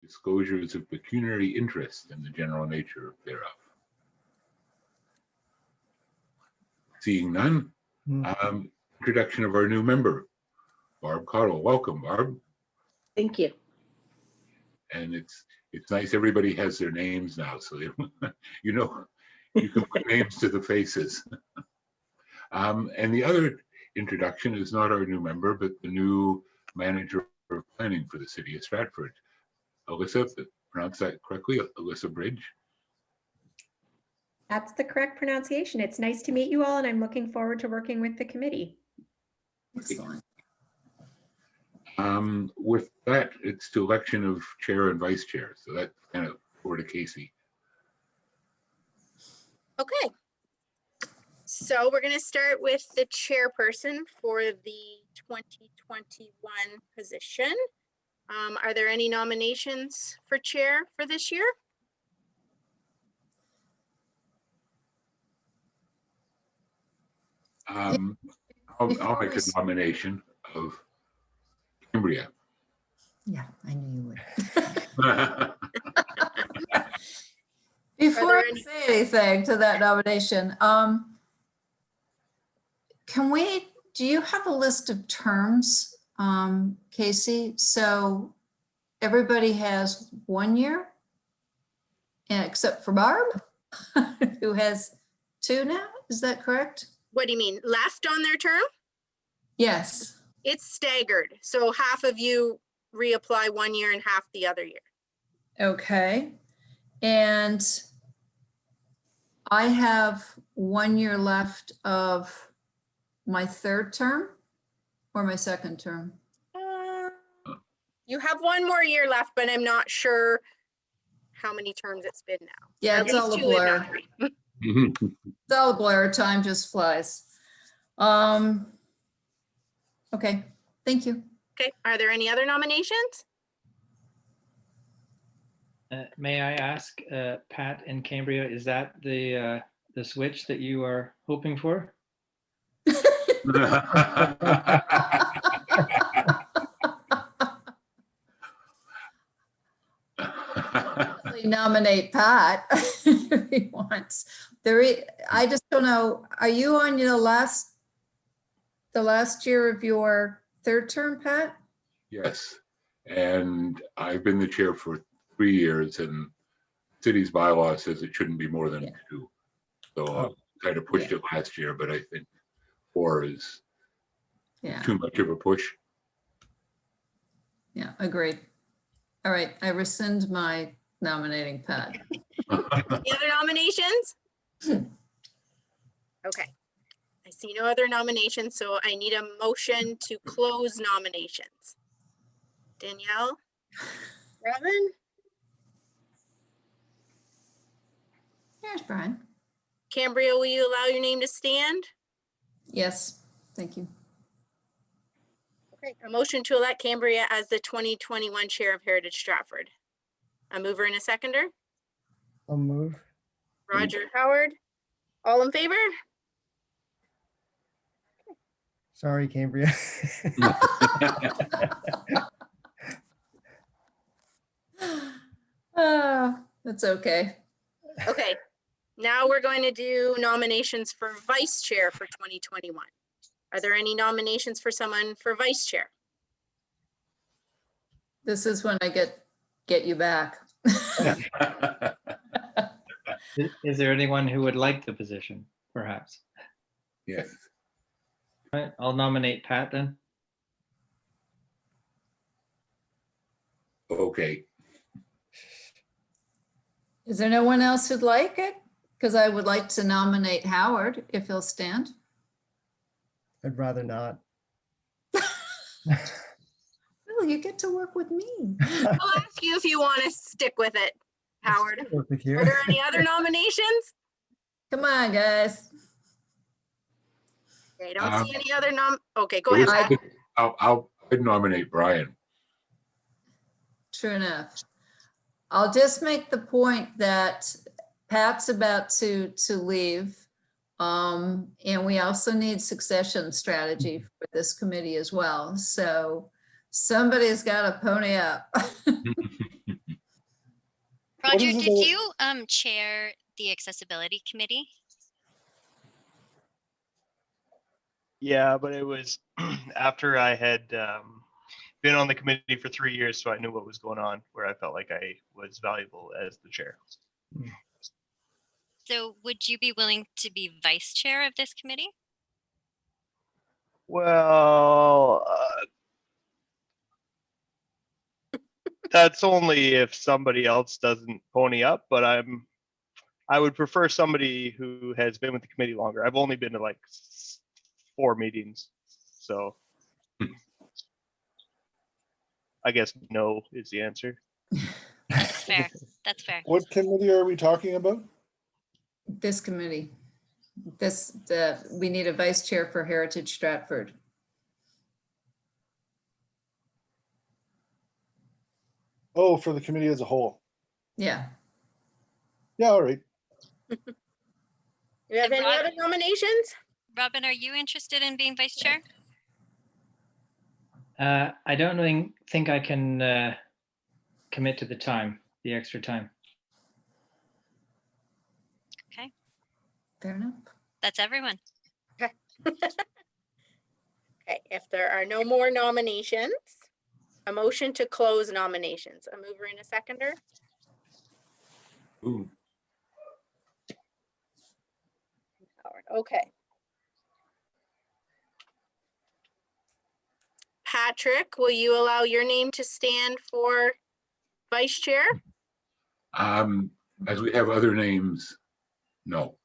disclosures of pecuniary interest and the general nature thereof. Seeing none, introduction of our new member, Barb Cottle. Welcome, Barb. Thank you. And it's nice everybody has their names now, so you know you can put names to the faces. And the other introduction is not our new member, but the new manager of planning for the city of Stratford. Alyssa, pronounce that correctly, Alyssa Bridge. That's the correct pronunciation. It's nice to meet you all, and I'm looking forward to working with the committee. Excellent. With that, it's to election of chair and vice chair. So that's kind of over to Casey. Okay. So we're going to start with the chairperson for the 2021 position. Are there any nominations for chair for this year? I'll make a nomination of Cambria. Yeah, I knew you would. Well, Before I any- say anything to that nomination, do you have a list of terms, Casey? So everybody has 1 year, and except for Barb, who has 2 now, is that correct? What do you mean? Left on their term? Yes. It's staggered. So half of you reapply 1 year and half the other year. Okay. And I have 1 year left of my 3rd term or my 2nd term. You have 1 more year left, but I'm not sure how many terms it's been now. Yeah, At it's least all a 2, if not blur. 3. It's all a blur. Time just flies. Okay, thank you. Okay, are there any other nominations? May I ask, Pat and Cambria, is that the switch that you are hoping for? Nominate Pat if he wants. I just don't know. Are you on the last year of your 3rd term, Pat? Yes, and I've been the chair for 3 years, and city's bylaw says it shouldn't be more than 2. So I kind of pushed it last year, but I think 4 is too much of a push. Yeah, agreed. All right, I rescind my nominating Pat. Any other nominations? Okay. I see no other nominations, so I need a motion to close nominations. Danielle? Robin? Here's Brian. Cambria, will you allow your name to stand? Yes, thank you. Okay, a motion to elect Cambria as the 2021 chair of Heritage Stratford. A mover and a seconder? I'll move. Roger Howard. All in favor? Sorry, Cambria. That's okay. Okay, now we're going to do nominations for vice chair for 2021. Are there any nominations for someone for vice chair? This is when I get you back. Is there anyone who would like the position, perhaps? Yes. All right, I'll nominate Pat then. Okay. Is there no one else who'd like it? Because I would like to nominate Howard if he'll stand. I'd rather not. Well, you get to work with me. I'll ask you if you want to stick with it, Howard. Work with you. Are there any other nominations? Come on, guys. Okay, I don't see any other okay, go ahead. I- I'd nominate Brian. True enough. I'll just make the point that Pat's about to leave. And we also need succession strategy for this committee as well. So somebody's got to pony up. Roger, is it did that- you chair the accessibility committee? Yeah, but it was after I had been on the committee for 3 years, so I knew what was going on, where I felt like I was valuable as the chair. So would you be willing to be vice chair of this committee? Well, that's only if somebody else doesn't pony up, but I would prefer somebody who has been with the committee longer. I've only been to like 4 meetings, so I guess no is the answer. That's fair. That's fair. What committee are we talking about? This committee. We need a vice chair for Heritage Stratford. Oh, for the committee as a whole. Yeah. Yeah, all right. Do you have And any Rod- other nominations? Robin, are you interested in being vice chair? I don't think I can commit to the extra time. Fair enough. That's everyone. Okay, if there are no more nominations, a motion to close nominations. A mover and a seconder. Ooh, Howard, okay. Patrick, will you allow your name to stand for vice chair? as we have other names, no.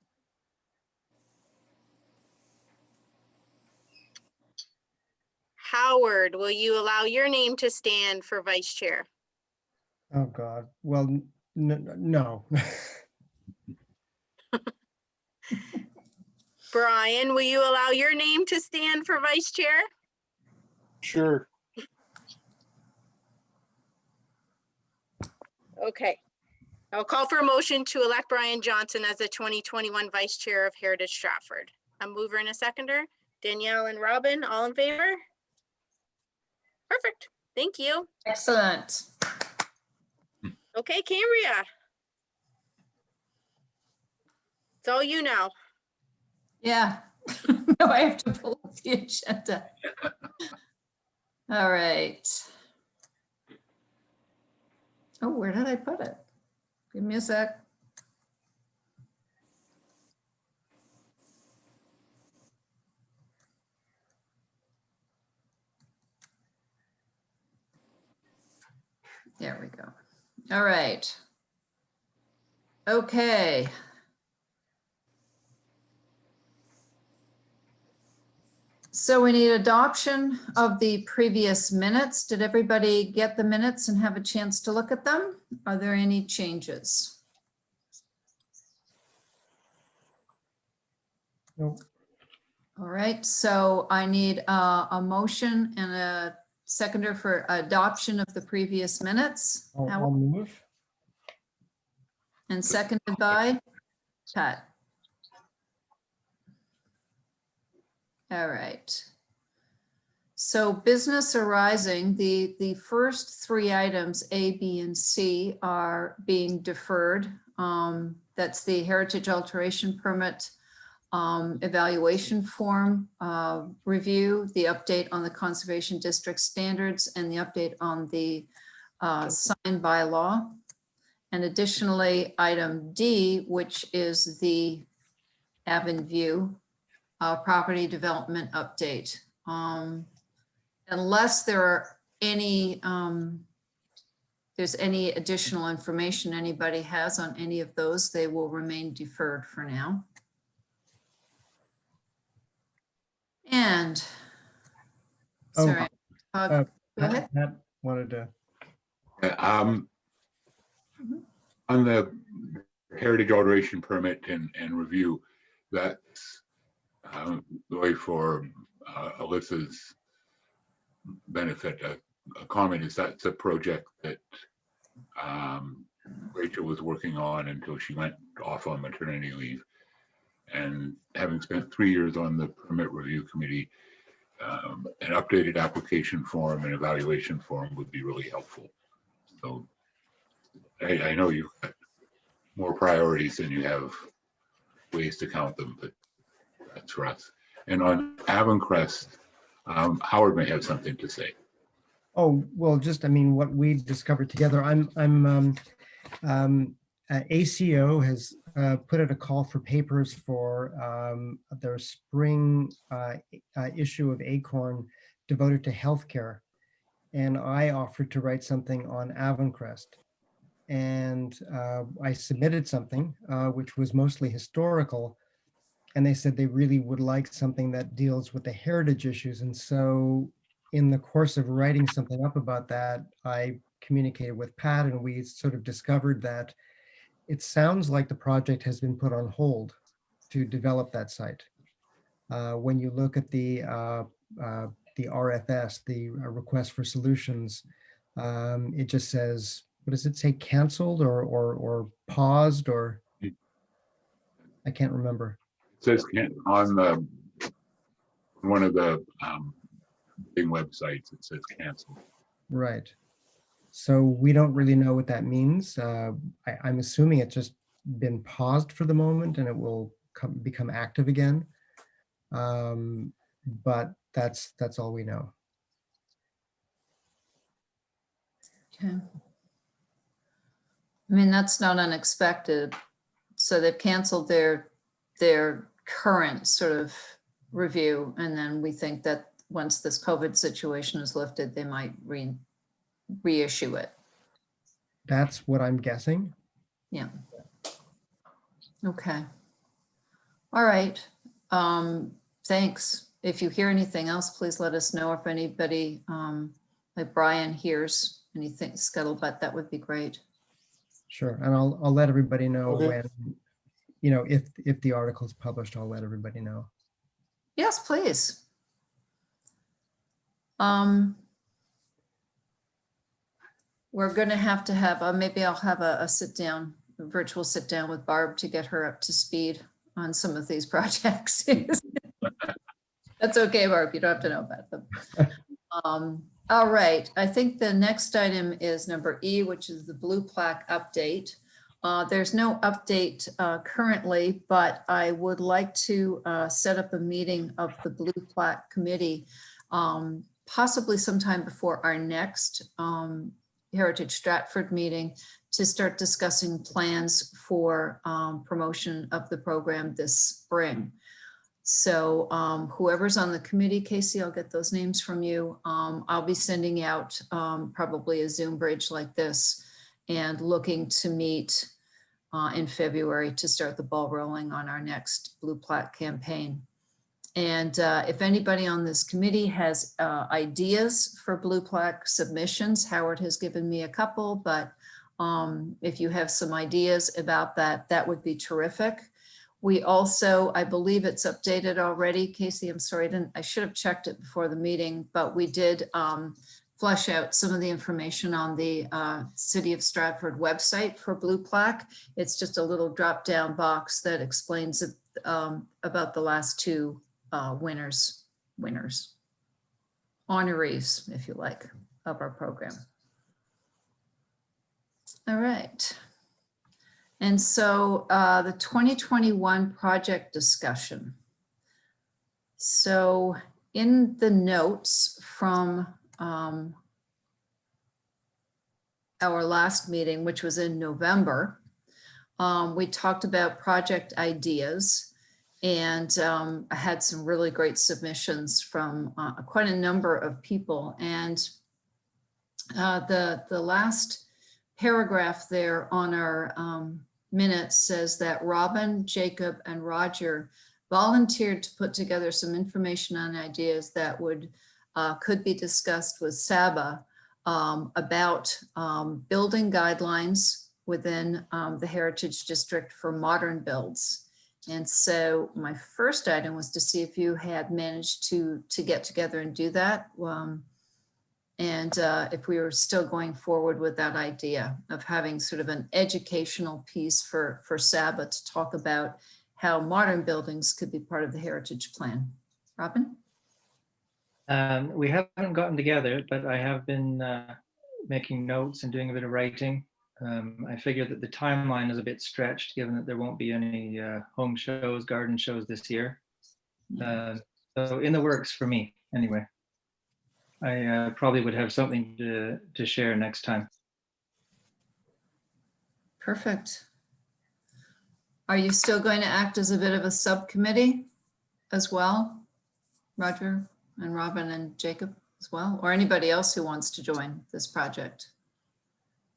Howard, will you allow your name to stand for vice chair? Oh, God. Well, no. Brian, will you allow your name to stand for vice chair? Sure. Okay. I'll call for a motion to elect Brian Johnson as the 2021 vice chair of Heritage Stratford. A mover and a seconder. Danielle and Robin, all in favor? Perfect. Thank you. Excellent. Okay, Cambria. It's all you now. Yeah. No, I have to pull up the agenda. All right. Oh, where did I put it? Give me a sec. There we go. All right. Okay. So we need adoption of the previous minutes. Did everybody get the minutes and have a chance to look at them? Are there any changes? Nope. All right, so I need a motion and a seconder for adoption of the previous minutes. I'll Howard, move. and seconded by Pat. All right. So business arising, the first 3 items, A, B, and C, are being deferred. That's the heritage alteration permit, evaluation form review, the update on the conservation district standards, and the update on the sign bylaw. And additionally, item D, which is the Avenue property development update. Unless there are any, there's any additional information anybody has on any of those, they will remain deferred for now. And, Oh, sorry, go ahead. Pat wanted to. On the heritage alteration permit and review, that's really for Alyssa's benefit. A comment is that's a project that Rachel was working on until she went off on maternity leave. And having spent 3 years on the permit review committee, an updated application form and evaluation form would be really helpful. So I know you've got more priorities than you have ways to count them, but that's for us. And on Avencrest, Howard may have something to say. Oh, well, just, I mean, what we discovered together, ACO has put out a call for papers for their spring issue of Acorn devoted to healthcare. And I offered to write something on Avencrest. And I submitted something which was mostly historical. And they said they really would like something that deals with the heritage issues. And so in the course of writing something up about that, I communicated with Pat, and we sort of discovered that it sounds like the project has been put on hold to develop that site. When you look at the RFS, the request for solutions, it just says, what does it say, canceled or paused, or I can't remember. It says on one of the big websites, it says canceled. Right. So we don't really know what that means. I'm assuming it's just been paused for the moment and it will become active again. But that's all we know. Okay. I mean, that's not unexpected. So they've canceled their current sort of review. And then we think that once this COVID situation is lifted, they might reissue it. That's what I'm guessing. Yeah. Okay. All right. Thanks. If you hear anything else, please let us know. If anybody like Brian hears anything scuttlebutt, that would be great. Sure. And I'll let everybody know Okay. when, you know, if the article is published, I'll let everybody know. Yes, please. We're going to have, maybe I'll have a sit down, a virtual sit down with Barb to get her up to speed on some of these projects. That's okay, Barb, you don't have to know about them. All right, I think the next item is number E, which is the blue plaque update. There's no update currently, but I would like to set up a meeting of the blue plaque committee, possibly sometime before our next Heritage Stratford meeting, to start discussing plans for promotion of the program this spring. So whoever's on the committee, Casey, I'll get those names from you. I'll be sending out probably a Zoom bridge like this and looking to meet in February to start the ball rolling on our next blue plaque campaign. And if anybody on this committee has ideas for blue plaque submissions, Howard has given me a couple, but if you have some ideas about that, that would be terrific. We also, I believe it's updated already. Casey, I'm sorry, I should have checked it before the meeting, but we did flesh out some of the information on the City of Stratford website for blue plaque. It's just a little drop down box that explains about the last two winners, honorees, if you like, of our program. All right. And so the 2021 project discussion. So in the notes from our last meeting, which was in November, we talked about project ideas, and I had some really great submissions from quite a number of people. And the last paragraph there on our minutes says that Robin, Jacob, and Roger volunteered to put together some information on ideas that could be discussed with SABA about building guidelines within the Heritage District for modern builds. And so my first item was to see if you had managed to get together and do that. And if we were still going forward with that idea of having sort of an educational piece for SABA to talk about how modern buildings could be part of the heritage plan. Robin? We haven't gotten together, but I have been making notes and doing a bit of writing. I figure that the timeline is a bit stretched, given that there won't be any home shows, garden shows this year. So in the works for me, anyway. I probably would have something to share next time. Perfect. Are you still going to act as a bit of a subcommittee as well? Roger and Robin and Jacob as well, or anybody else who wants to join this project?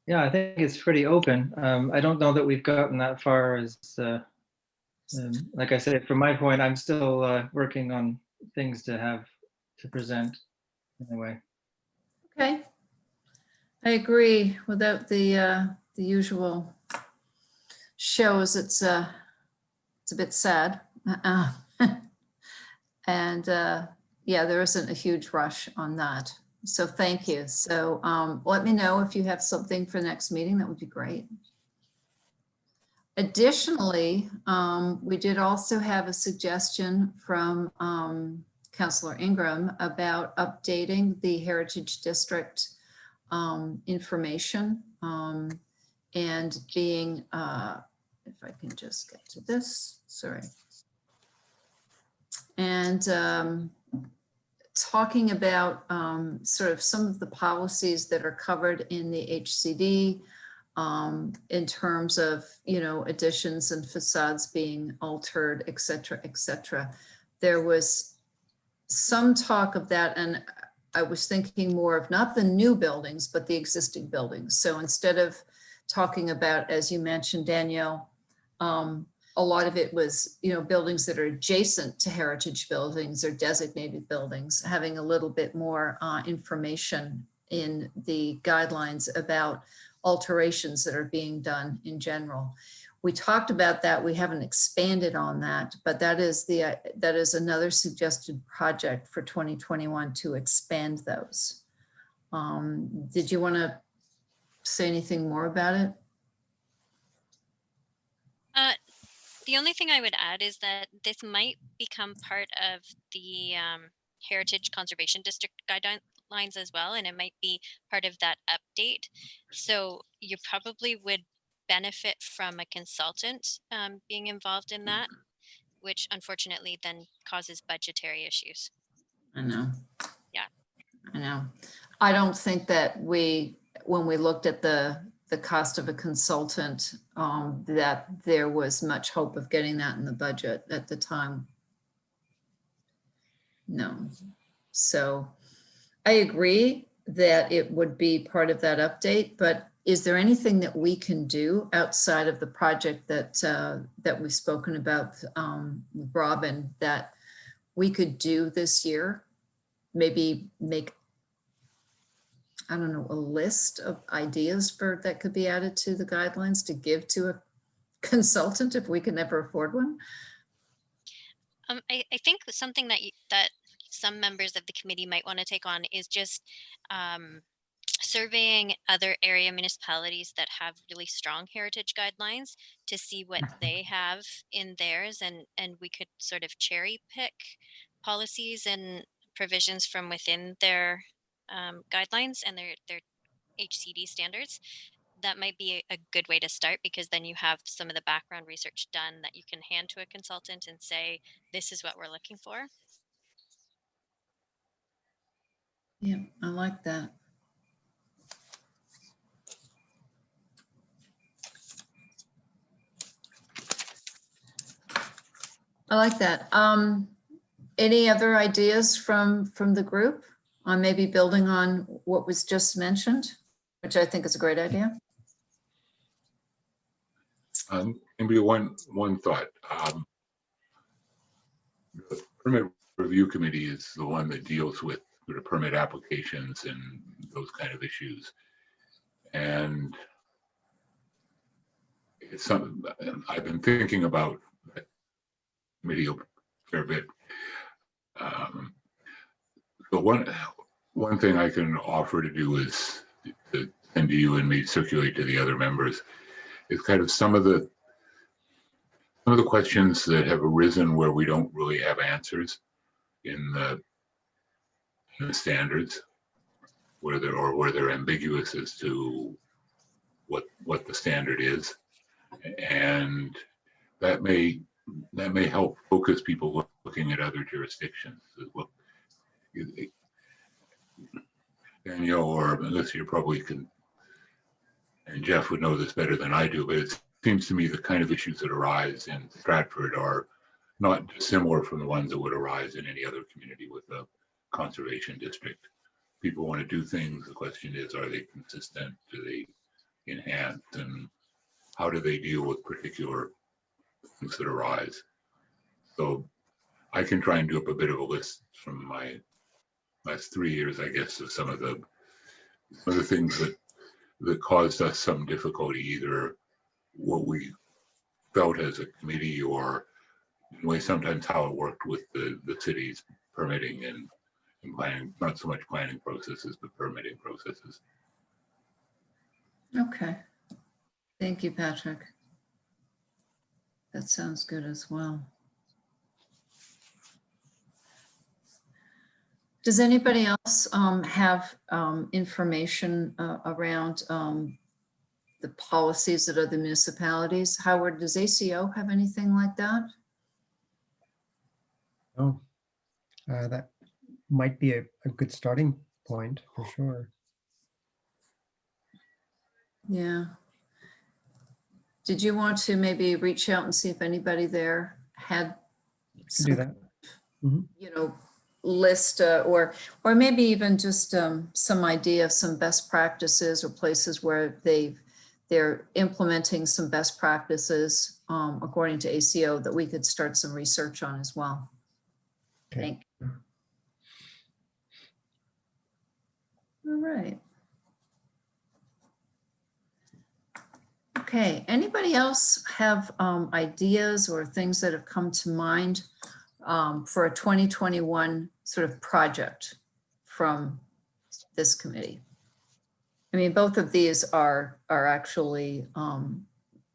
Yeah, I think it's pretty open. I don't know that we've gotten that far as, like I said, from my point, I'm still working on things to have to present anyway. Okay. I agree. Without the usual shows, it's a bit sad. And yeah, there isn't a huge rush on that. So thank you. So let me know if you have something for the next meeting. That would be great. Additionally, we did also have a suggestion from Councillor Ingram about updating the Heritage District information and being, if I can just get to this, sorry. And talking about sort of some of the policies that are covered in the HCD in terms of, you know, additions and facades being altered, et cetera, et cetera. There was some talk of that, and I was thinking more of not the new buildings, but the existing buildings. So instead of talking about, as you mentioned, Danielle, a lot of it was, you know, buildings that are adjacent to heritage buildings or designated buildings, having a little bit more information in the guidelines about alterations that are being done in general. We talked about that. We haven't expanded on that, but that is another suggested project for 2021 to expand those. Did you want to say anything more about it? The only thing I would add is that this might become part of the Heritage Conservation District guidelines as well, and it might be part of that update. So you probably would benefit from a consultant being involved in that, which unfortunately then causes budgetary issues. I know. Yeah. I know. I don't think that when we looked at the cost of a consultant, that there was much hope of getting that in the budget at the time. No. So I agree that it would be part of that update, but is there anything that we can do outside of the project that we've spoken about with Robin that we could do this year? Maybe make, I don't know, a list of ideas for that could be added to the guidelines to give to a consultant if we can ever afford one? I think something that some members of the committee might want to take on is just surveying other area municipalities that have really strong heritage guidelines to see what they have in theirs, and we could sort of cherry pick policies and provisions from within their guidelines and their HCD standards. That might be a good way to start, because then you have some of the background research done that you can hand to a consultant and say, this is what we're looking for. Yeah, I like that. I like that. Any other ideas from the group on maybe building on what was just mentioned, which I think is a great idea? Maybe one thought. The permit review committee is the one that deals with the permit applications and those kind of issues. And it's something I've been thinking about that committee a fair bit. So one thing I can offer to do is to send to you and me circulate to the other members is kind of some of the questions that have arisen where we don't really have answers in the standards, where they're ambiguous as to what the standard is, and that may help focus people looking at other jurisdictions. Well, Danielle or Melissa, you probably can, and Jeff would know this better than I do, but it seems to me the kind of issues that arise in Stratford are not dissimilar from the ones that would arise in any other community with a conservation district. People want to do things. The question is, are they consistent? Do they enhance? And how do they deal with particular things that arise? So I can try and do up a bit of a list from my last 3 years, I guess, of some of the things that caused us some difficulty, either what we felt as a committee or in a way sometimes how it worked with the city's permitting and planning, not so much planning processes, but permitting processes. Okay. Thank you, Patrick. That sounds good as well. Does anybody else have information around the policies of other municipalities? Howard, does ACO have anything like that? Oh, that might be a good starting point for sure. Yeah. Did you want to maybe reach out and see if anybody there had Could do that. you know, list or maybe even just some idea of some best practices or places where they're implementing some best practices according to ACO that we could start some research on as well. Okay. Thank you. All right. Okay, anybody else have ideas or things that have come to mind for a 2021 sort of project from this committee? I mean, both of these are actually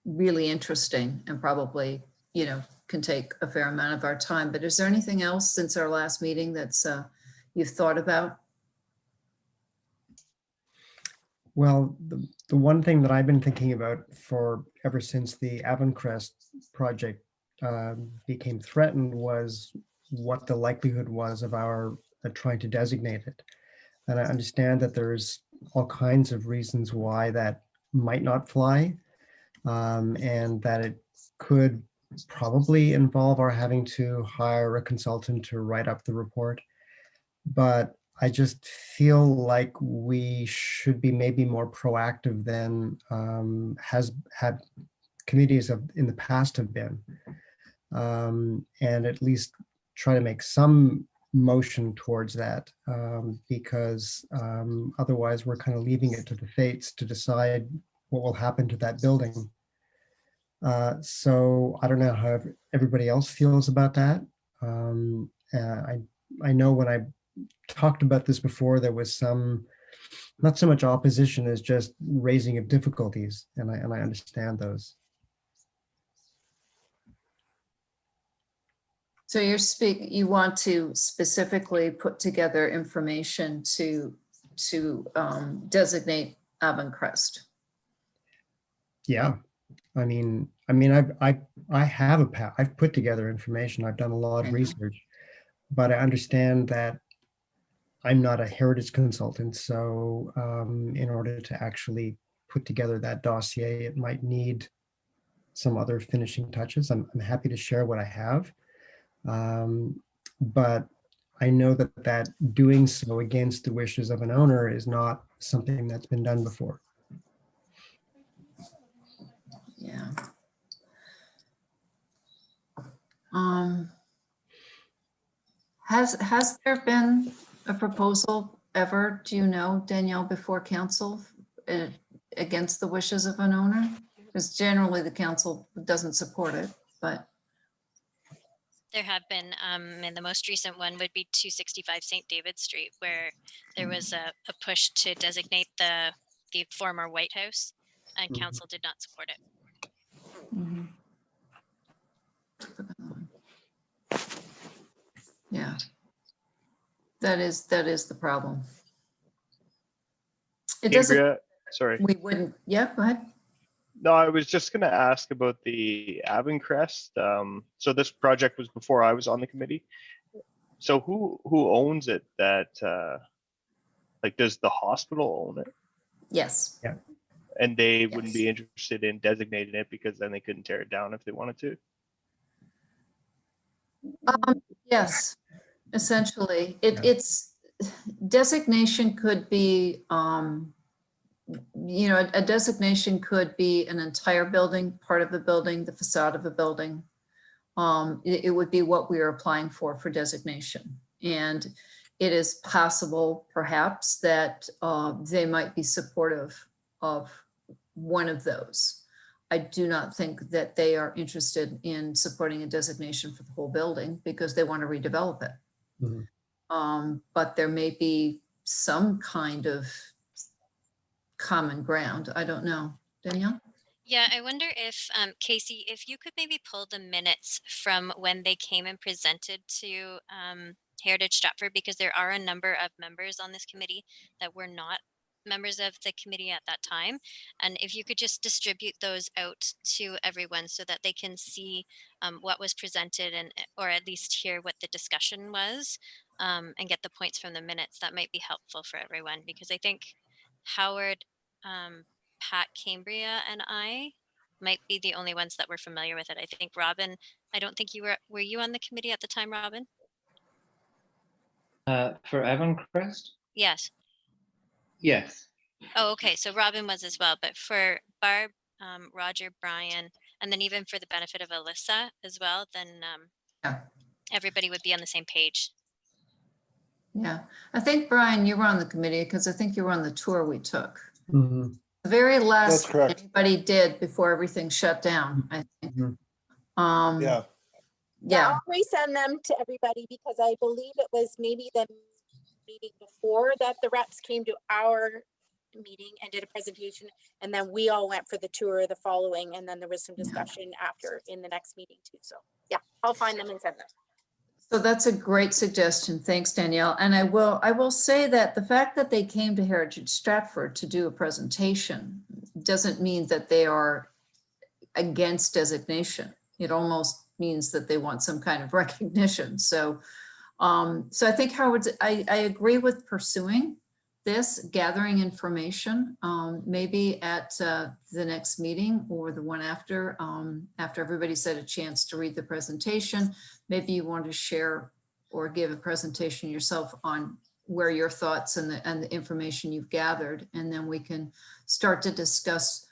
really interesting and probably, you know, can take a fair amount of our time. But is there anything else since our last meeting that's you've thought about? Well, the one thing that I've been thinking about for ever since the Avencrest project became threatened was what the likelihood was of our trying to designate it. And I understand that there's all kinds of reasons why that might not fly, and that it could probably involve our having to hire a consultant to write up the report. But I just feel like we should be maybe more proactive than has had committees in the past have been, and at least try to make some motion towards that, because otherwise we're kind of leaving it to the fates to decide what will happen to that building. So I don't know how everybody else feels about that. I know when I talked about this before, there was some, not so much opposition as just raising of difficulties, and I understand those. So you want to specifically put together information to designate Avencrest. Yeah, I mean, I have I've put together information. I've done a lot of research, but I understand that I'm not a heritage consultant. So in order to actually put together that dossier, it might need some other finishing touches. I'm happy to share what I have. But I know that doing so against the wishes of an owner is not something that's been done before. Yeah. Has there been a proposal ever, do you know, Danielle, before council against the wishes of an owner? Because generally the council doesn't support it, but. There have been, and the most recent one would be 265 St. David Street, where there was a push to designate the former White House, and council did not support it. Mm-hmm. Yeah, that is the problem. It doesn't. Andrea, Sorry. We wouldn't, yeah, go ahead. No, I was just going to ask about the Avencrest. So this project was before I was on the committee. So who owns it? That like, does the hospital own it? Yes. And they wouldn't Yes. be interested in designating it because then they couldn't tear it down if they wanted to. Yes, essentially, Yeah. it's designation could be, a designation could be an entire building, part of the building, the facade of a building. It would be what we are applying for designation. And it is possible perhaps that they might be supportive of one of those. I do not think that they are interested in supporting a designation for the whole building because they want to redevelop it. But there may be some kind of common ground. I don't know. Danielle? Yeah, I wonder if, Casey, if you could maybe pull the minutes from when they came and presented to Heritage Stratford, because there are a number of members on this committee that were not members of the committee at that time. And if you could just distribute those out to everyone so that they can see what was presented and or at least hear what the discussion was and get the points from the minutes, that might be helpful for everyone, because I think Howard, Pat Cambria and I might be the only ones that were familiar with it. I think Robin, I don't think you were you on the committee at the time, Robin? For Avencrest? Yes. Yes. Oh, okay. So Robin was as well, but for Barb, Roger, Brian, and then even for the benefit of Alyssa as well, then Yeah. everybody would be on the same page. Yeah, I think, Brian, you were on the committee because I think you were on the tour we took. Mhm. The very That's last thing correct. anybody did before everything shut down, I think. Mhm. Yeah. Yeah, I'll resend them to everybody because I believe it was maybe the meeting before that the reps came to our meeting and did a presentation, and then we all went for the tour the following, and then there was some discussion after in the next meeting too. So yeah, I'll find them and send them. so that's a great suggestion. Thanks, Danielle. And I will say that the fact that they came to Heritage Stratford to do a presentation doesn't mean that they are against designation. It almost means that they want some kind of recognition. So, so I think Howard, I agree with pursuing this, gathering information, maybe at the next meeting or the one after, after everybody's had a chance to read the presentation. Maybe you want to share or give a presentation yourself on where your thoughts and the information you've gathered, and then we can start to discuss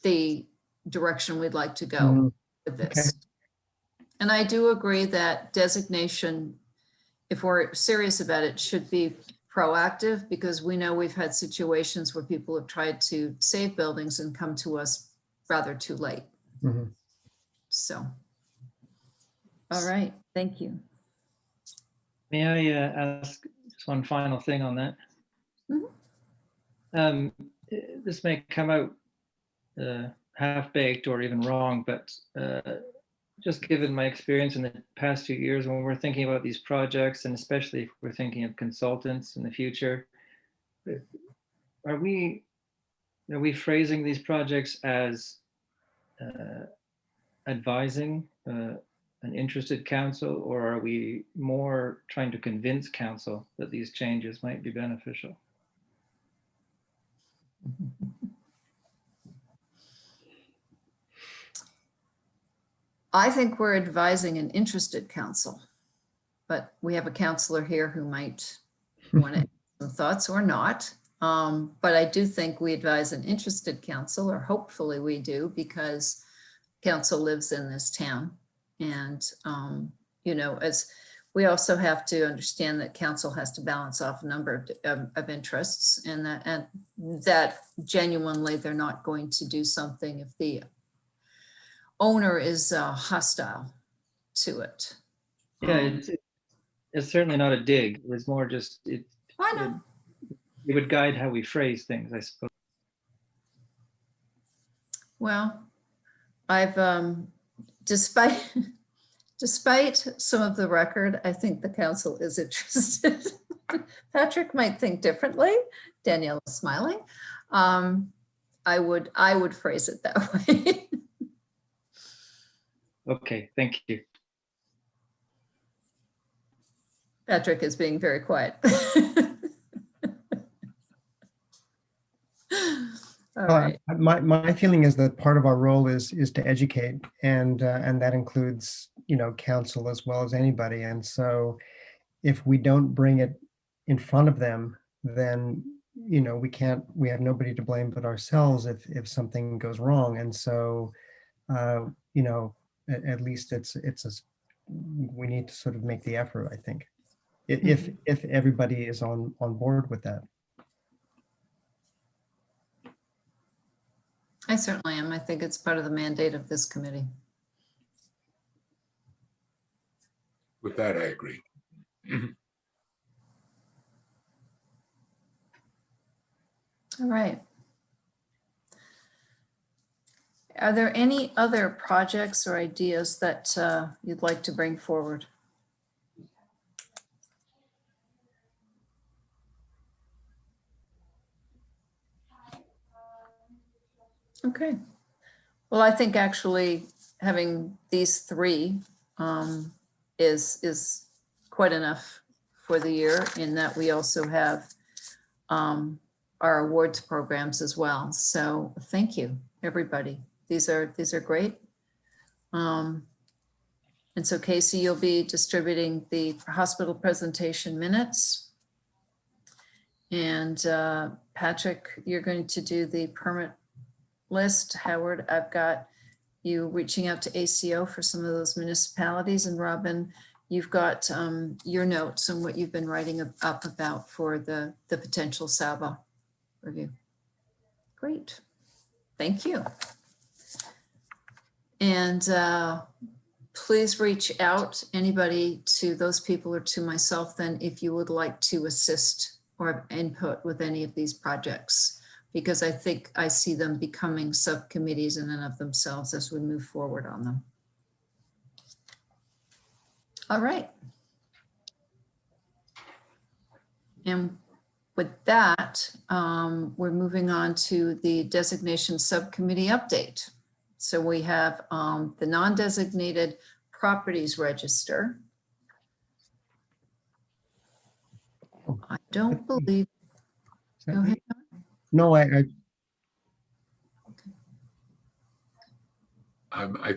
the direction we'd like to go with this. Okay. And I do agree that designation, if we're serious about it, should be proactive, because we know we've had situations where people have tried to save buildings and come to us rather too late. Mhm. So, all right, thank you. May I ask just one final thing on that? Mhm. This may come out half-baked or even wrong, but just given my experience in the past 2 years, when we're thinking about these projects, and especially if we're thinking of consultants in the future, are we phrasing these projects as advising an interested council, or are we more trying to convince council that these changes might be beneficial? I think we're advising an interested council, but we have a counselor here who might want to add some thoughts or not. But I do think we advise an interested council, or hopefully we do, because council lives in this town. And, as we also have to understand that council has to balance off a number of interests, and that genuinely they're not going to do something if the owner is hostile to it. Yeah, it's certainly not a dig. It was more just it would guide how we phrase things, I suppose. Well, I've despite some of the record, I think the council is interested. Patrick might think differently. Danielle is smiling. I would phrase it that way. Okay, thank you. Patrick is being very quiet. All right. My feeling is that part of our role is to educate, and that includes, you know, council as well as anybody. And so if we don't bring it in front of them, then, you know, we have nobody to blame but ourselves if something goes wrong. And so, you know, at least we need to sort of make the effort, I think, if everybody is on board with that. I certainly am. I think it's part of the mandate of this committee. With that, I agree. All right. Are there any other projects or ideas that you'd like to bring forward? Okay. Well, I think actually having these three is quite enough for the year, in that we also have our awards programs as well. So thank you, everybody. These are great. And so Casey, you'll be distributing the hospital presentation minutes. And Patrick, you're going to do the permit list. Howard, I've got you reaching out to ACO for some of those municipalities. And Robin, you've got your notes on what you've been writing up about for the potential SABA review. Great. Thank you. And please reach out, anybody, to those people or to myself then, if you would like to assist or input with any of these projects, because I think I see them becoming subcommittees in and of themselves as we move forward on them. All right. And with that, we're moving on to the designation subcommittee update. So we have the non-designated properties register. I don't believe. Go ahead. No, I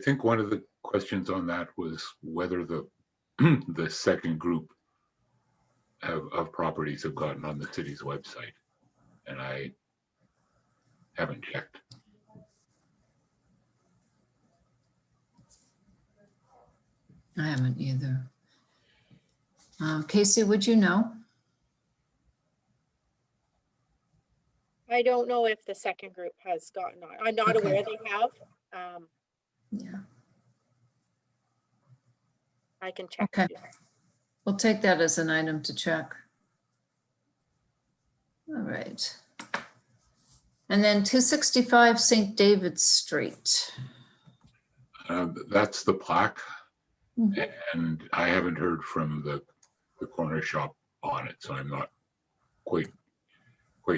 think one of the questions on that was whether the the second group of properties have gotten on the city's website, and I haven't checked. I haven't either. Casey, would you know? I don't know if the second group has gotten on. I'm not Okay. aware they have. Yeah. I can check. Okay. We'll take that as an item to check. All right. And then 265 St. David Street. That's the plaque, Mhm. and I haven't heard from the corner shop on it, so I'm not quite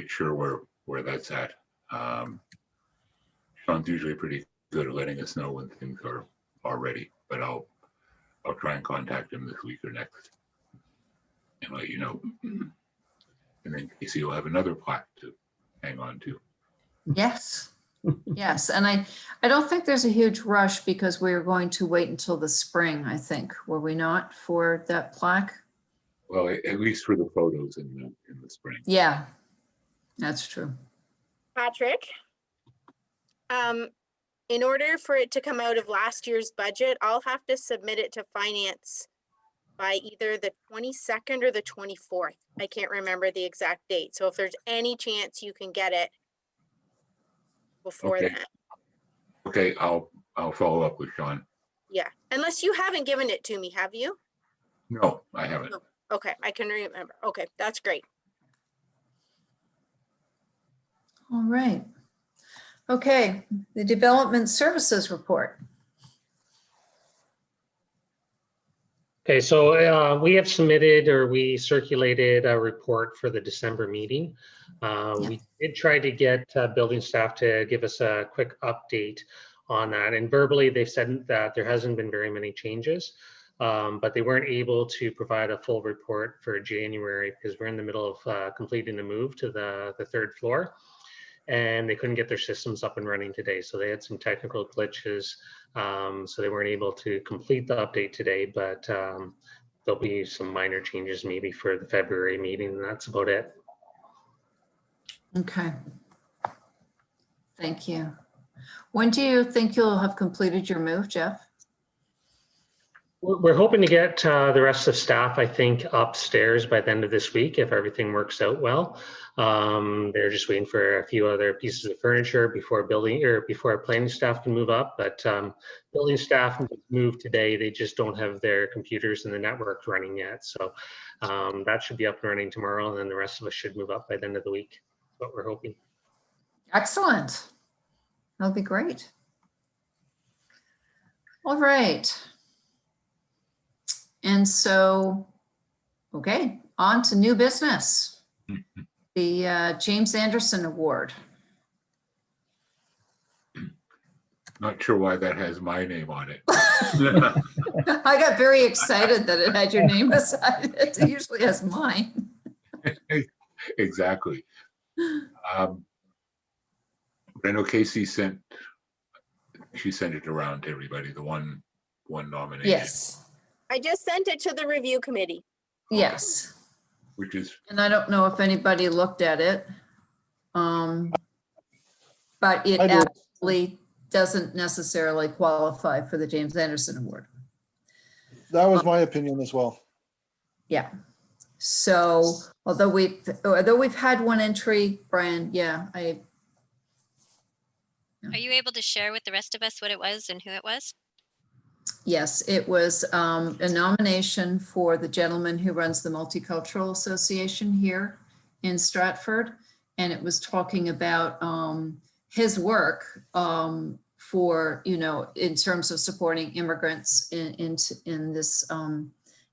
sure where that's at. Sean's usually pretty good at letting us know when things are ready, but I'll try and contact him this week or next and let you know. And then Casey will have another plaque to hang on to. Yes. Yes. And I don't think there's a huge rush, because we're going to wait until the spring, I think, were we not, for that plaque? Well, at least for the photos in the spring. Yeah, that's true. Patrick, in order for it to come out of last year's budget, I'll have to submit it to finance by either the 22nd or the 24th. I can't remember the exact date. So if there's any chance you can get it before Okay. then. Okay, I'll follow up with Sean. Yeah, unless you haven't given it to me, have you? No, I haven't. No. Okay, I can remember. Okay, that's great. All right. Okay, the Development Services Report. Okay, so we have submitted or we circulated a report for the December meeting. We did try to get building staff to give us a quick update on that. And verbally, they've said that there hasn't been very many changes, but they weren't able to provide a full report for January because we're in the middle of completing the move to the third floor. And they couldn't get their systems up and running today. So they had some technical glitches. So they weren't able to complete the update today, but there'll be some minor changes maybe for the February meeting, and that's about it. Okay. Thank you. When do you think you'll have completed your move, Jeff? We're hoping to get the rest of staff, I think, upstairs by the end of this week if everything works out well. They're just waiting for a few other pieces of furniture before planning staff can move up. But building staff moved today. They just don't have their computers and the network running yet. So that should be up and running tomorrow, and then the rest of us should move up by the end of the week. That's what we're hoping. Excellent. That'll be great. All right. And so, okay, on to new business. The James Anderson Award. Not sure why that has my name on it. I got very excited that it had your name beside it. It usually has mine. Exactly. I know Casey sent it around to everybody, the one nomination. Yes. I just sent it to the review committee. Yes. Which is, And I don't know if anybody looked at it. But it I did. actually doesn't necessarily qualify for the James Anderson Award. That was my opinion as well. Yeah. So although we've had one entry, Brian, Are you able to share with the rest of us what it was and who it was? yes, it was a nomination for the gentleman who runs the Multicultural Association here in Stratford. And it was talking about his work for, in terms of supporting immigrants in this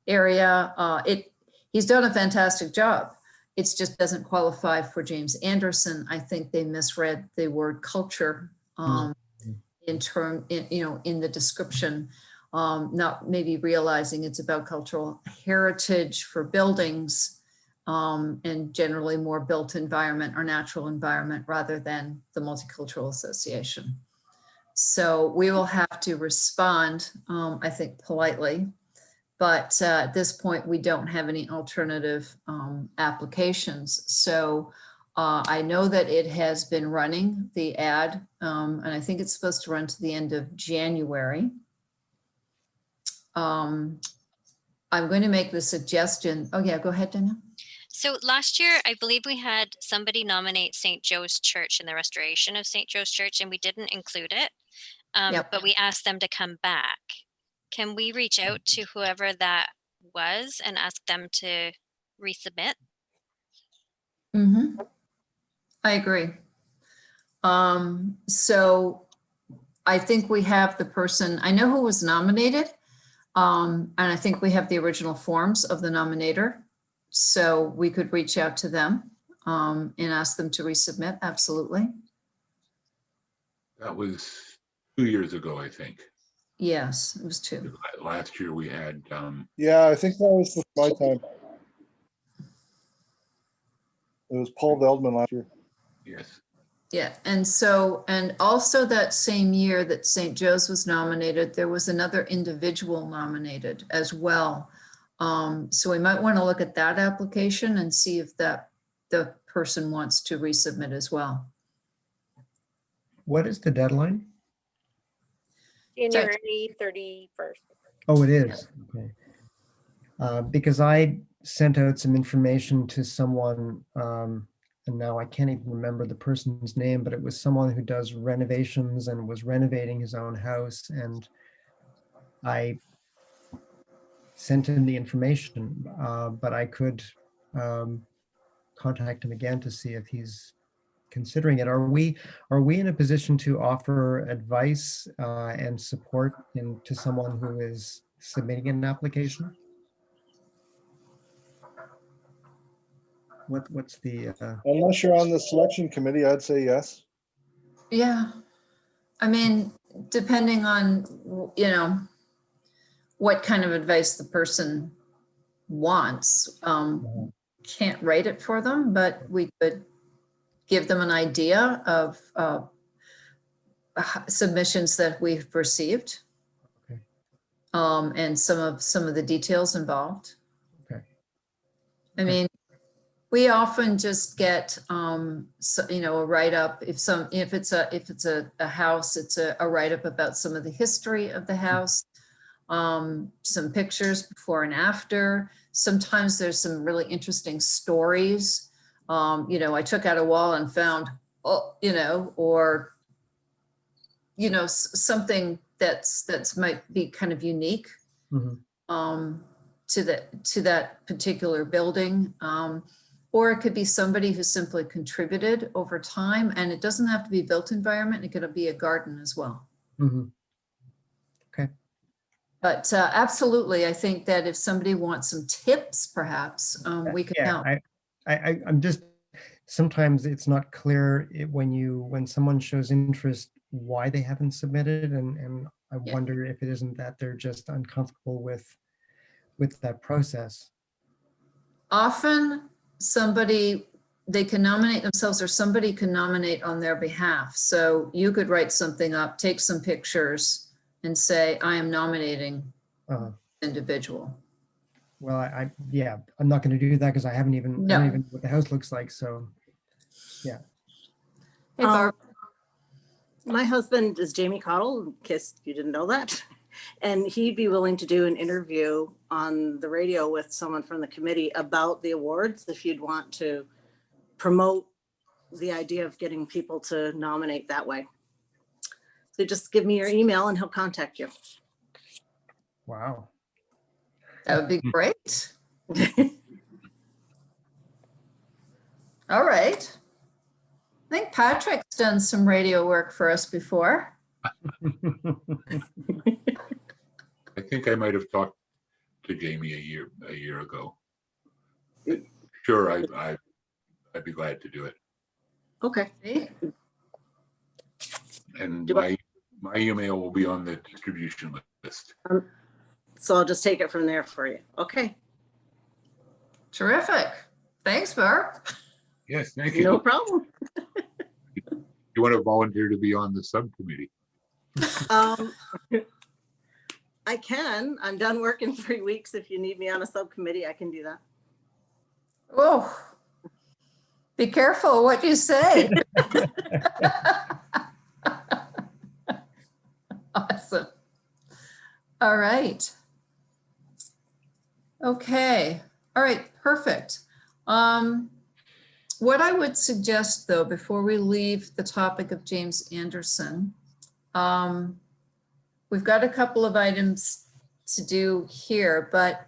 area. He's done a fantastic job. It just doesn't qualify for James Anderson. I think they misread the word culture in the description, not maybe realizing it's about cultural heritage for buildings and generally more built environment or natural environment rather than the Multicultural Association. So we will have to respond, I think, politely. But at this point, we don't have any alternative applications. So I know that it has been running, the ad, and I think it's supposed to run to the end of January. I'm going to make the suggestion. Oh yeah, go ahead, Danielle. So last year, I believe we had somebody nominate St. Joe's Church and the restoration of St. Joe's Church, and we didn't include it, Yep. but we asked them to come back. Can we reach out to whoever that was and ask them to resubmit? Mm-hmm. I agree. So I think we have the person, I know who was nominated, and I think we have the original forms of the nominator. So we could reach out to them and ask them to resubmit. Absolutely. that was 2 years ago, I think. Yes, it was 2. Last year we had, Yeah, I think that was my time. It was Paul Veldman last year. yes. Yeah, and also that same year that St. Joe's was nominated, there was another individual nominated as well. So we might want to look at that application and see if the person wants to resubmit as well. What is the deadline? January 31st. Oh, it is. Okay. Because I sent out some information to someone, and now I can't even remember the person's name, but it was someone who does renovations and was renovating his own house. And I sent him the information, but I could contact him again to see if he's considering it. Are we in a position to offer advice and support to someone who is submitting an application? What's the, Unless you're on the selection committee, I'd say yes. Yeah. I mean, depending on, you know, what kind of advice the person wants. Can't write it for them, but we could give them an idea of submissions that we've received. Okay. And some of the details involved. Okay. I mean, we often just get, you know, a write-up. If it's a house, it's a write-up about some of the history of the house, some pictures before and after. Sometimes there's some really interesting stories. You know, I took out a wall and found, you know, or, you know, something that's might be kind of unique to that particular building. Or it could be somebody who simply contributed over time, and it doesn't have to be built environment. It could be a garden as well. Okay. But absolutely, I think that if somebody wants some tips, perhaps we can help. I'm just, sometimes it's not clear when someone shows interest, why they haven't submitted. And I wonder if it isn't that they're just uncomfortable with that process. Often they can nominate themselves or somebody can nominate on their behalf. So you could write something up, take some pictures and say, I am nominating individual. Well, I'm not going to do that because I don't even know what the house looks like. So, yeah. Hey, Barb. My husband is Jamie Cottle, in case you didn't know that. And he'd be willing to do an interview on the radio with someone from the committee about the awards if you'd want to promote the idea of getting people to nominate that way. So just give me your email and he'll contact you. Wow. That would be great. All right. I think Patrick's done some radio work for us before. I think I might have talked to Jamie a year ago. Sure, I'd be glad to do it. Okay. And my email will be on the distribution list. So I'll just take it from there for you. Okay. Terrific. Thanks, Barb. Yes, thank you. No problem. You want to volunteer to be on the subcommittee? I can. I'm done work in 3 weeks. If you need me on a subcommittee, I can do that. Oh, be careful what you say. Awesome. All right. Okay. All right. Perfect. What I would suggest, though, before we leave the topic of James Anderson, we've got a couple of items to do here, but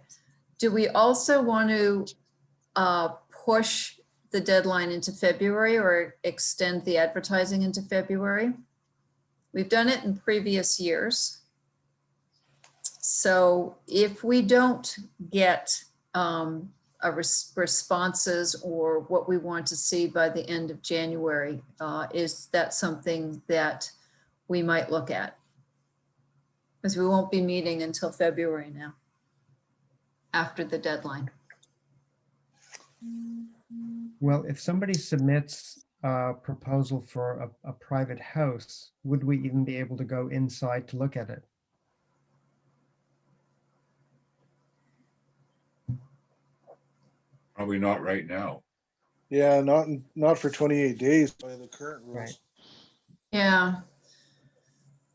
do we also want to push the deadline into February or extend the advertising into February? We've done it in previous years. So if we don't get responses or what we want to see by the end of January, is that something that we might look at? Because we won't be meeting until February now, after the deadline. Well, if somebody submits a proposal for a private house, would we even be able to go inside to look at it? Probably not right now. Yeah, not for 28 days by the current rules. Right. Yeah.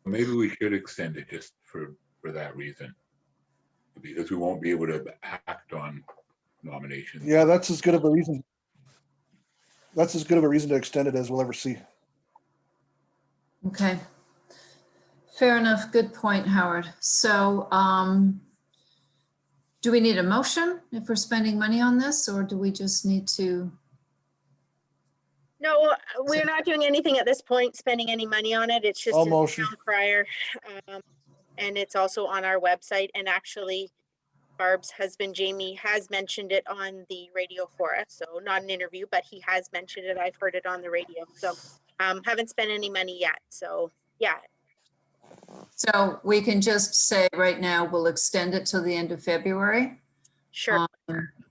Maybe we should extend it just for that reason, because we won't be able to act on nominations. Yeah, that's as good of a reason. That's as good of a reason to extend it as we'll ever see. Okay. Fair enough. Good point, Howard. So do we need a motion if we're spending money on this, or do we just need to? No, we're not doing anything at this point, spending any money on it. It's just All in the motion. town crier. And it's also on our website. And actually, Barb's husband, Jamie, has mentioned it on the radio for us. So not an interview, but he has mentioned it. I've heard it on the radio. So haven't spent any money yet. So yeah, So we can just say right now, we'll extend it till the end of February. sure.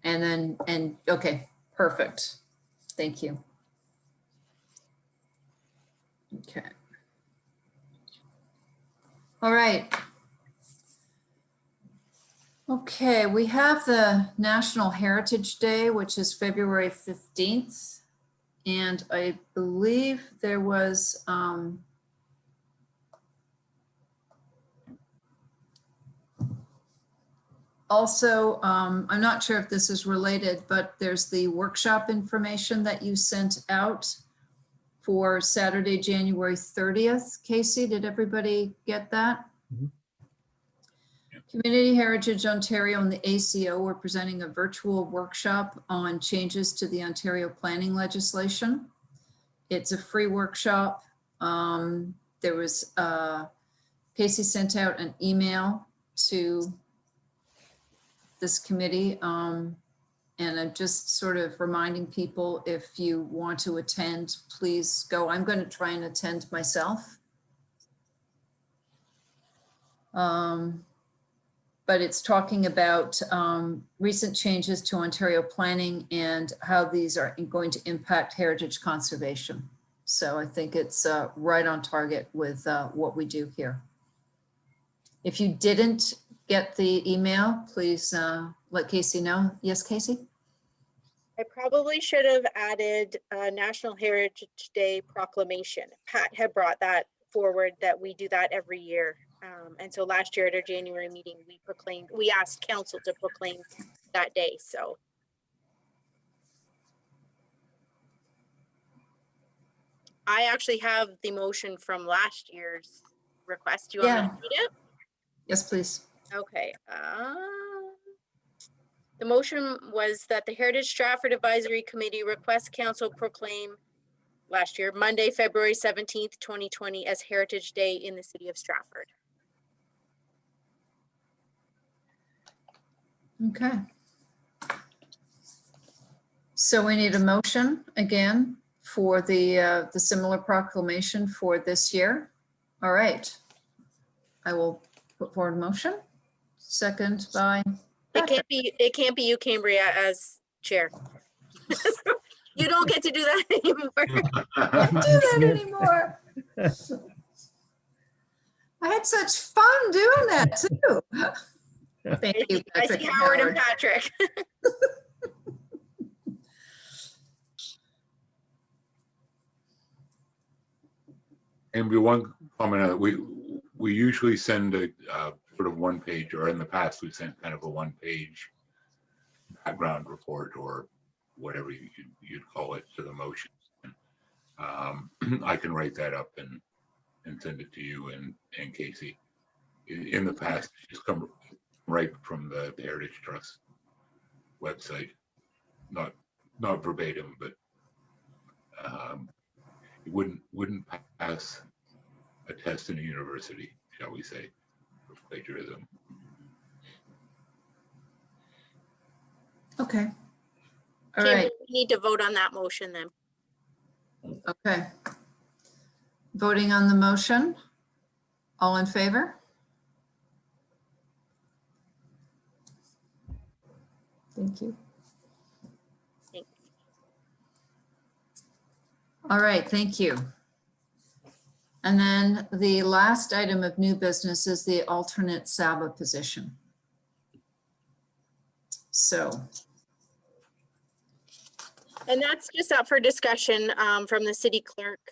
And okay, perfect. Thank you. Okay. All right. Okay, we have the National Heritage Day, which is February 15th. And I believe there was, also, I'm not sure if this is related, but there's the workshop information that you sent out for Saturday, January 30th. Casey, did everybody get that? Mhm. Community Heritage Ontario and the ACO are presenting a virtual workshop on changes to the Ontario planning legislation. It's a free workshop. There was, Casey sent out an email to this committee. And I'm just sort of reminding people, if you want to attend, please go. I'm going to try and attend myself. But it's talking about recent changes to Ontario planning and how these are going to impact heritage conservation. So I think it's right on target with what we do here. If you didn't get the email, please let Casey know. Yes, Casey? I probably should have added a National Heritage Day proclamation. Pat had brought that forward, that we do that every year. And so last year at our January meeting, we asked council to proclaim that day. So I actually have the motion from last year's request. Do you want me to read it? Yes, please. Okay. The motion was that the Heritage Stratford Advisory Committee requests council proclaim last year, Monday, February 17th, 2020 as Heritage Day in the city of Stratford. Okay. So we need a motion again for the similar proclamation for this year. All right. I will put forward a motion. Second by Patrick. It can't be you, Cambria, as chair. You don't get to do that anymore. I don't do that anymore. I had such fun doing that too. Thank you, I Patrick see and Howard and Patrick. And one comment, we usually send a sort of one page, or in the past we sent kind of a one page background report or whatever you'd call it to the motion. I can write that up and send it to you and Casey. In the past, it's just come right from the Heritage Trust website, not verbatim, but it wouldn't pass a test in a university, shall we say, for plagiarism. Okay. All Cambria, right. we need to vote on that motion then. Okay. Voting on the motion. All in favor? Thank you. Thanks. All right, thank you. And then the last item of new business is the alternate SABA position. So. And that's just up for discussion from the city clerk.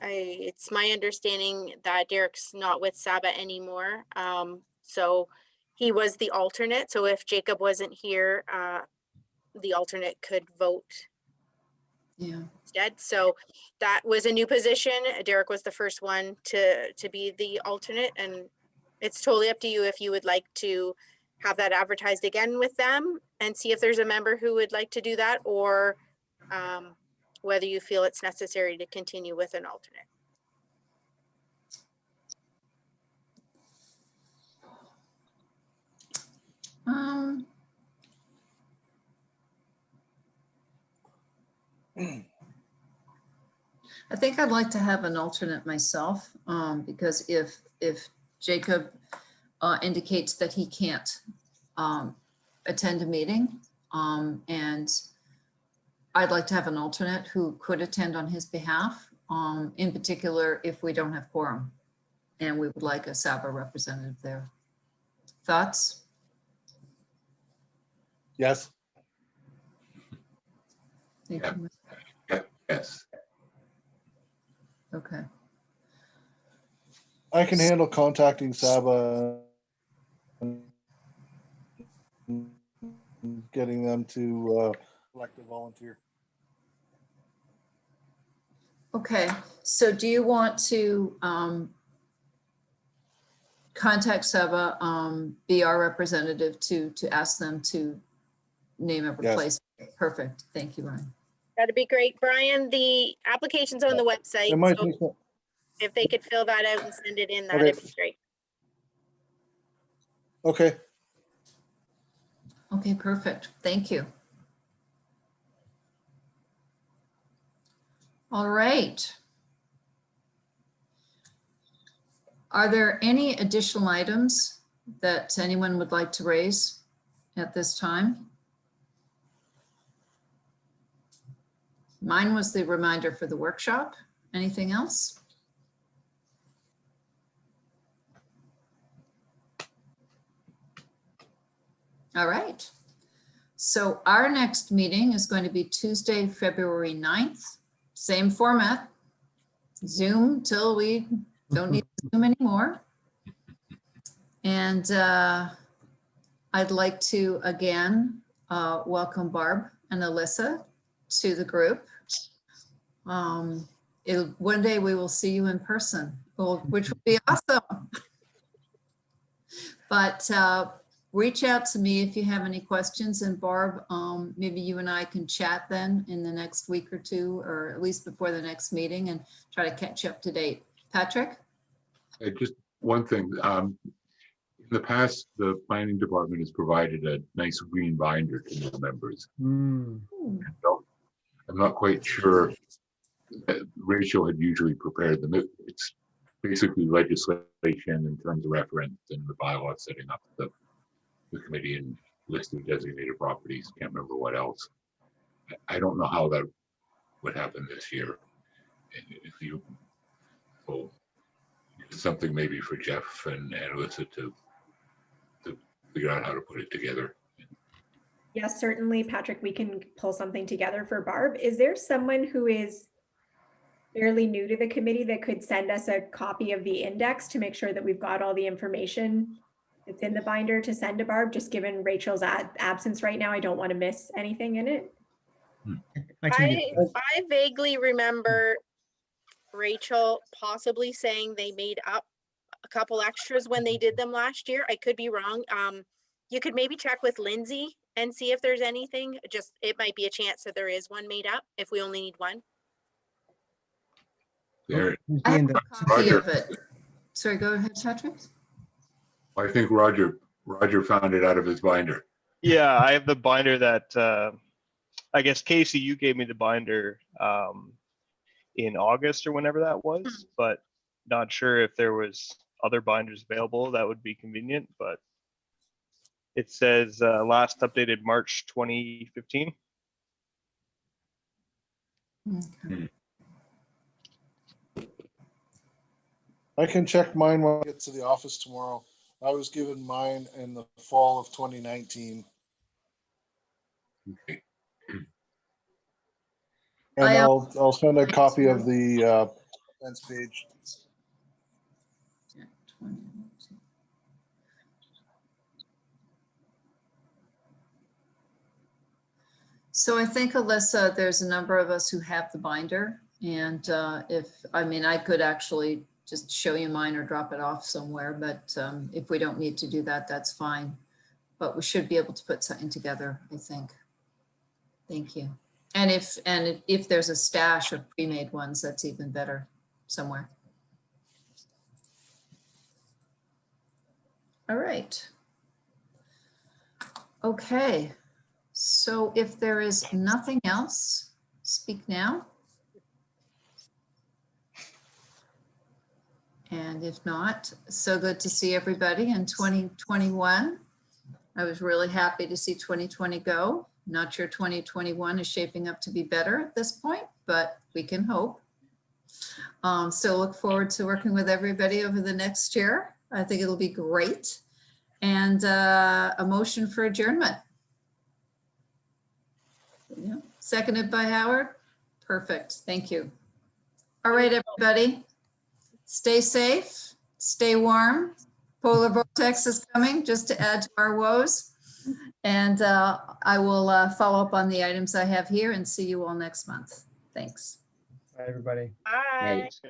It's my understanding that Derek's not with SABA anymore. So he was the alternate. So if Jacob wasn't here, the alternate could vote instead. So that was a new position. Derek was the first one to be the alternate, and it's totally up to you if you would like to have that advertised again with them and see if there's a member who would like to do that, or whether you feel it's necessary to continue with an alternate. I think I'd like to have an alternate myself, because if Jacob indicates that he can't attend a meeting, and I'd like to have an alternate who could attend on his behalf, in particular if we don't have quorum, and we would like a SABA representative there. Thoughts? Yes. Thank Yeah. you. Yes. Okay. I can handle contacting Saba and getting them to elect a volunteer. Okay, so do you want to contact SEBA, be our representative to ask them to name a Yes. replacement? Perfect, thank you, Ryan. That'd be great. Brian, the application's on the website, It might so take some- if they could fill that out and send it in, Okay. that'd be great. Okay. Okay, perfect, thank you. All right. Are there any additional items that anyone would like to raise at this time? Mine was the reminder for the workshop. Anything else? All right. So our next meeting is going to be Tuesday, February 9th. Same format. Zoom till we don't need Zoom anymore. And I'd like to again welcome Barb and Alyssa to the group. One day we will see you in person, which would be awesome. But reach out to me if you have any questions, and Barb, maybe you and I can chat then in the next week or two, or at least before the next meeting, and try to catch you up to date. Patrick? Just one thing. In the past, the planning department has provided a nice green binder to new members. So I'm not quite sure. Rachel had usually prepared them. It's basically legislation in terms of reference and the bylaw setting up the committee and list of designated properties. Can't remember what else. I don't know how that would happen this year. If you, well, something maybe for Jeff and Alyssa to figure out how to put it together. Yes, certainly, Patrick, we can pull something together for Barb. Is there someone who is fairly new to the committee that could send us a copy of the index to make sure that we've got all the information that's in the binder to send to Barb? Just given Rachel's absence right now, I don't want to miss anything in it. I vaguely remember Rachel possibly saying they made up a couple extras when they did them last year. I could be wrong. You could maybe check with Lindsay and see if there's anything. Just, it might be a chance that there is one made up if we only need one. There, I have a copy Roger. of it. Sorry, go ahead, Patrick. I think Roger found it out of his binder. Yeah, I have the binder that I guess Casey, you gave me the binder in August or whenever that was, but not sure if there was other binders available that would be convenient, but it says last updated March 2015. Okay. I can check mine when I get to the office tomorrow. I was given mine in the fall of 2019. Okay. And I I'll send a copy of the events page. Yeah, 20. So I think, Alyssa, there's a number of us who have the binder, and I could actually just show you mine or drop it off somewhere, but if we don't need to do that, that's fine. But we should be able to put something together, I think. Thank you. And if there's a stash of pre-made ones, that's even better somewhere. All right. Okay. So if there is nothing else, speak now. And if not, so good to see everybody in 2021. I was really happy to see 2020 go. Not sure 2021 is shaping up to be better at this point, but we can hope. So look forward to working with everybody over the next year. I think it'll be great. And a motion for adjournment. Yeah. Seconded by Howard. Perfect. Thank you. All right, everybody. Stay safe, stay warm. Polar vortex is coming, just to add to our woes. And I will follow up on the items I have here and see you all next month. Thanks. Bye, everybody. Bye. Right.